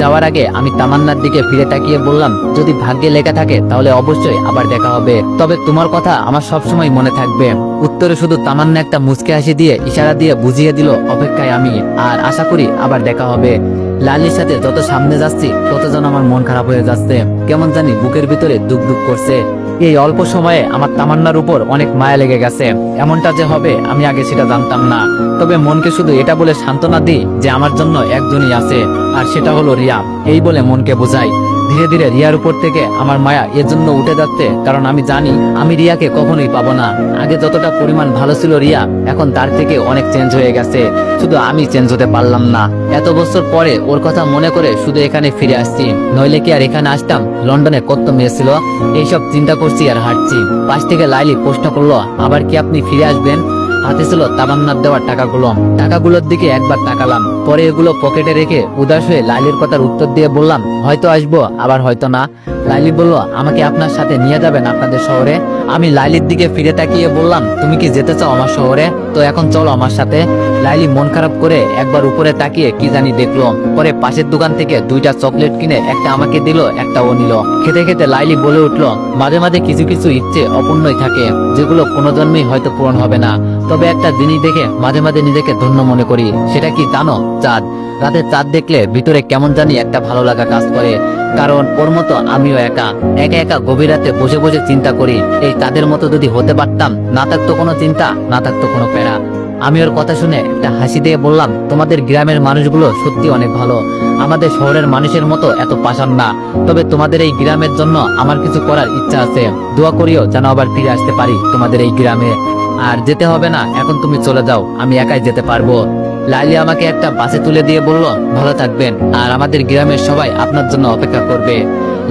যাওয়ার আগে আমি তামান্নার দিকে ফিরে তাকিয়ে বললাম, যদি ভাগ্যে লেখা থাকে তাহলে অবশ্যই আবার দেখা হবে, তবে তোমার কথা আমার সবসময় মনে থাকবে। উত্তরে শুধু তামান্না একটা মুচকে হাসি দিয়ে ইশারা দিয়ে বুঝিয়ে দিল অপেক্ষায় আমি, আর আশা করি আবার দেখা হবে। লালির সাথে যত সামনে যাচ্ছি তত যেন আমার মন খারাপ হয়ে যাচ্ছে, কেমন জানি বুকের ভিতরে দুক দুক করছে। এই অল্প সময়ে আমার তামান্নার উপর অনেক মায়া লেগে গেছে। এমনটা যে হবে আমি আগে সেটা জানতাম না, তবে মনকে শুধু এটা বলে সান্ত্বনা দিই যে আমার জন্য একজনই আছে, আর সেটা হলো রিয়া। এই বলে মনকে বোঝাই। ধীরে ধীরে রিয়ার উপর থেকে আমার মায়া এজন্য উঠে যাচ্ছে, কারণ আমি জানি আমি রিয়াকে কখনোই পাবো না। আগে যতটা পরিমাণ ভালো ছিল রিয়া, এখন তার থেকে অনেক চেঞ্জ হয়ে গেছে, শুধু আমি চেঞ্জ হতে পারলাম না। এত বছর পরে ওর কথা মনে করে শুধু এখানে ফিরে আসছি, নইলে কি আর এখানে আসতাম? লন্ডনে কত মেয়ে ছিল, এইসব চিন্তা করছি আর হাঁটছি। পাশ থেকে লাইলি প্রশ্ন করলো, আবার কি আপনি ফিরে আসবেন? হাতে ছিল তামান্নার দেওয়া টাকাগুলোর দিকে একবার তাকালাম, পরে এগুলো পকেটে রেখে উদাস হয়ে লাইলির কথার উত্তর দিয়ে বললাম, হয়তো আসবো, আবার হয়তো না। লাইলি বলল, আমাকে আপনার সাথে নিয়ে যাবেন আপনাদের শহরে? আমি লাইলির দিকে ফিরে তাকিয়ে বললাম, তুমি কি যেতে চাও আমার শহরে? তো এখন চলো আমার সাথে। লাইলি মন খারাপ করে একবার উপরে তাকিয়ে কি জানি দেখলো, পরে পাশের দোকান থেকে 2টা চকলেট কিনে একটা আমাকে দিল, একটা ও নিল। খেতে খেতে লাইলি বলে উঠলো, মাঝে মাঝে কিছু কিছু ইচ্ছে অপূর্ণই থাকে, যেগুলো কোনো জন্মেই হয়তো পূরণ হবে না, তবে একটা জিনিস দেখে মাঝে মাঝে নিজেকে ধন্য মনে করি। সেটা কি জানো? চাঁদ। রাতে চাঁদ দেখলে ভিতরে কেমন জানি একটা ভালো লাগা কাজ করে, কারণ ওর মতো আমিও একা একা গভীর রাতে বসে বসে চিন্তা করি, এই তাদের মতো যদি হতে পারতাম, না থাকতো কোনো চিন্তা, না থাকতো কোনো প্যারা। আমি ওর কথা শুনে একটা হাসি দিয়ে বললাম, তোমাদের গ্রামের মানুষগুলো সত্যি অনেক ভালো, আমাদের শহরের মানুষের মতো এত পাষাণ না। তবে তোমাদের এই গ্রামের জন্য আমার কিছু করার ইচ্ছা আছে, দোয়া করিও যেন আবার ফিরে আসতে পারি তোমাদের এই গ্রামে। আর যেতে হবে না, এখন তুমি চলে যাও, আমি একাই যেতে পারবো। লাইলি আমাকে একটা বাসে তুলে দিয়ে বলল, ভালো থাকবেন, আর আমাদের গ্রামের সবাই আপনার জন্য অপেক্ষা করবে।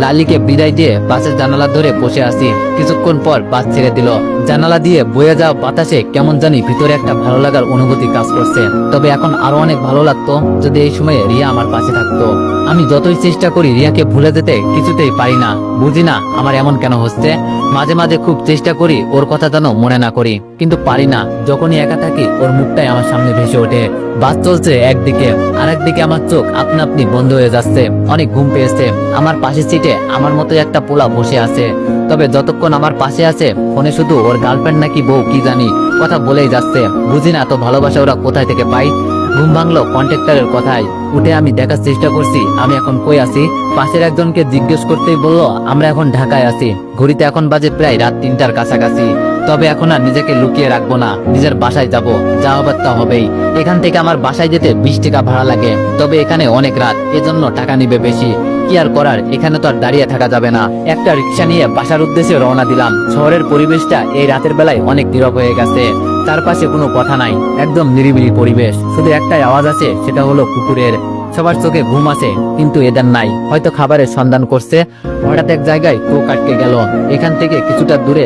লালিকে বিদায় দিয়ে বাসের জানালা ধরে বসে আছি। কিছুক্ষণ পর বাস ছেড়ে দিল। জানালা দিয়ে বয়ে যাওয়া বাতাসে কেমন জানি ভিতরে একটা ভালো লাগার অনুভূতি কাজ করছে, তবে এখন আরো অনেক ভালো লাগতো যদি এই সময়ে রিয়া আমার পাশে থাকতো। আমি যতই চেষ্টা করি রিয়াকে ভুলে যেতে কিছুতেই পারি না, বুঝি না আমার এমন কেন হচ্ছে। মাঝে মাঝে খুব চেষ্টা করি ওর কথা যেন মনে না করি, কিন্তু পারি না। যখনই একা থাকি ওর মুখটাই আমার সামনে ভেসে ওঠে। বাস চলছে একদিকে, আর একদিকে আমার চোখ আপনা আপনি বন্ধ হয়ে যাচ্ছে, অনেক ঘুম পেয়েছে। আমার পাশের সিটে আমার মতো একটা পোলা বসে আছে, তবে যতক্ষণ আমার পাশে আছে ফোনে শুধু ওর গার্লফ্রেন্ড নাকি বউ কি জানি কথা বলেই যাচ্ছে। বুঝি না তো ভালোবাসা ওরা কোথায় থেকে পাই। ঘুম ভাঙলো কন্ট্রাক্টরের কথায়। উঠে আমি দেখার চেষ্টা করছি আমি এখন কই আছি। পাশের একজনকে জিজ্ঞেস করতেই বলল, আমরা এখন ঢাকায় আছি। ঘড়িতে এখন বাজে প্রায় রাত 3টার কাছাকাছি। তবে এখন আর নিজেকে লুকিয়ে রাখবো না, নিজের বাসায় যাব, যা হবার তা হবেই। এখান থেকে আমার বাসায় যেতে 20 টাকা ভাড়া লাগে, তবে এখানে অনেক রাত, এজন্য টাকা নিবে বেশি। কি আর করার, এখানে তো আর দাঁড়িয়ে থাকা যাবে না। একটা রিক্সা নিয়ে বাসার উদ্দেশ্যে রওনা দিলাম। শহরের পরিবেশটা এই রাতের বেলায় অনেক নীরব হয়ে গেছে, চারপাশে কোনো কথা নাই, একদম নিরিবিলি পরিবেশ। শুধু একটাই আওয়াজ আছে, সেটা হলো কুকুরের। সবার চোখে ঘুম আছে, কিন্তু এদের নাই, হয়তো খাবারের সন্ধান করছে। হঠাৎ এক জায়গায় চোখ আটকে গেল। এখান থেকে কিছুটা দূরে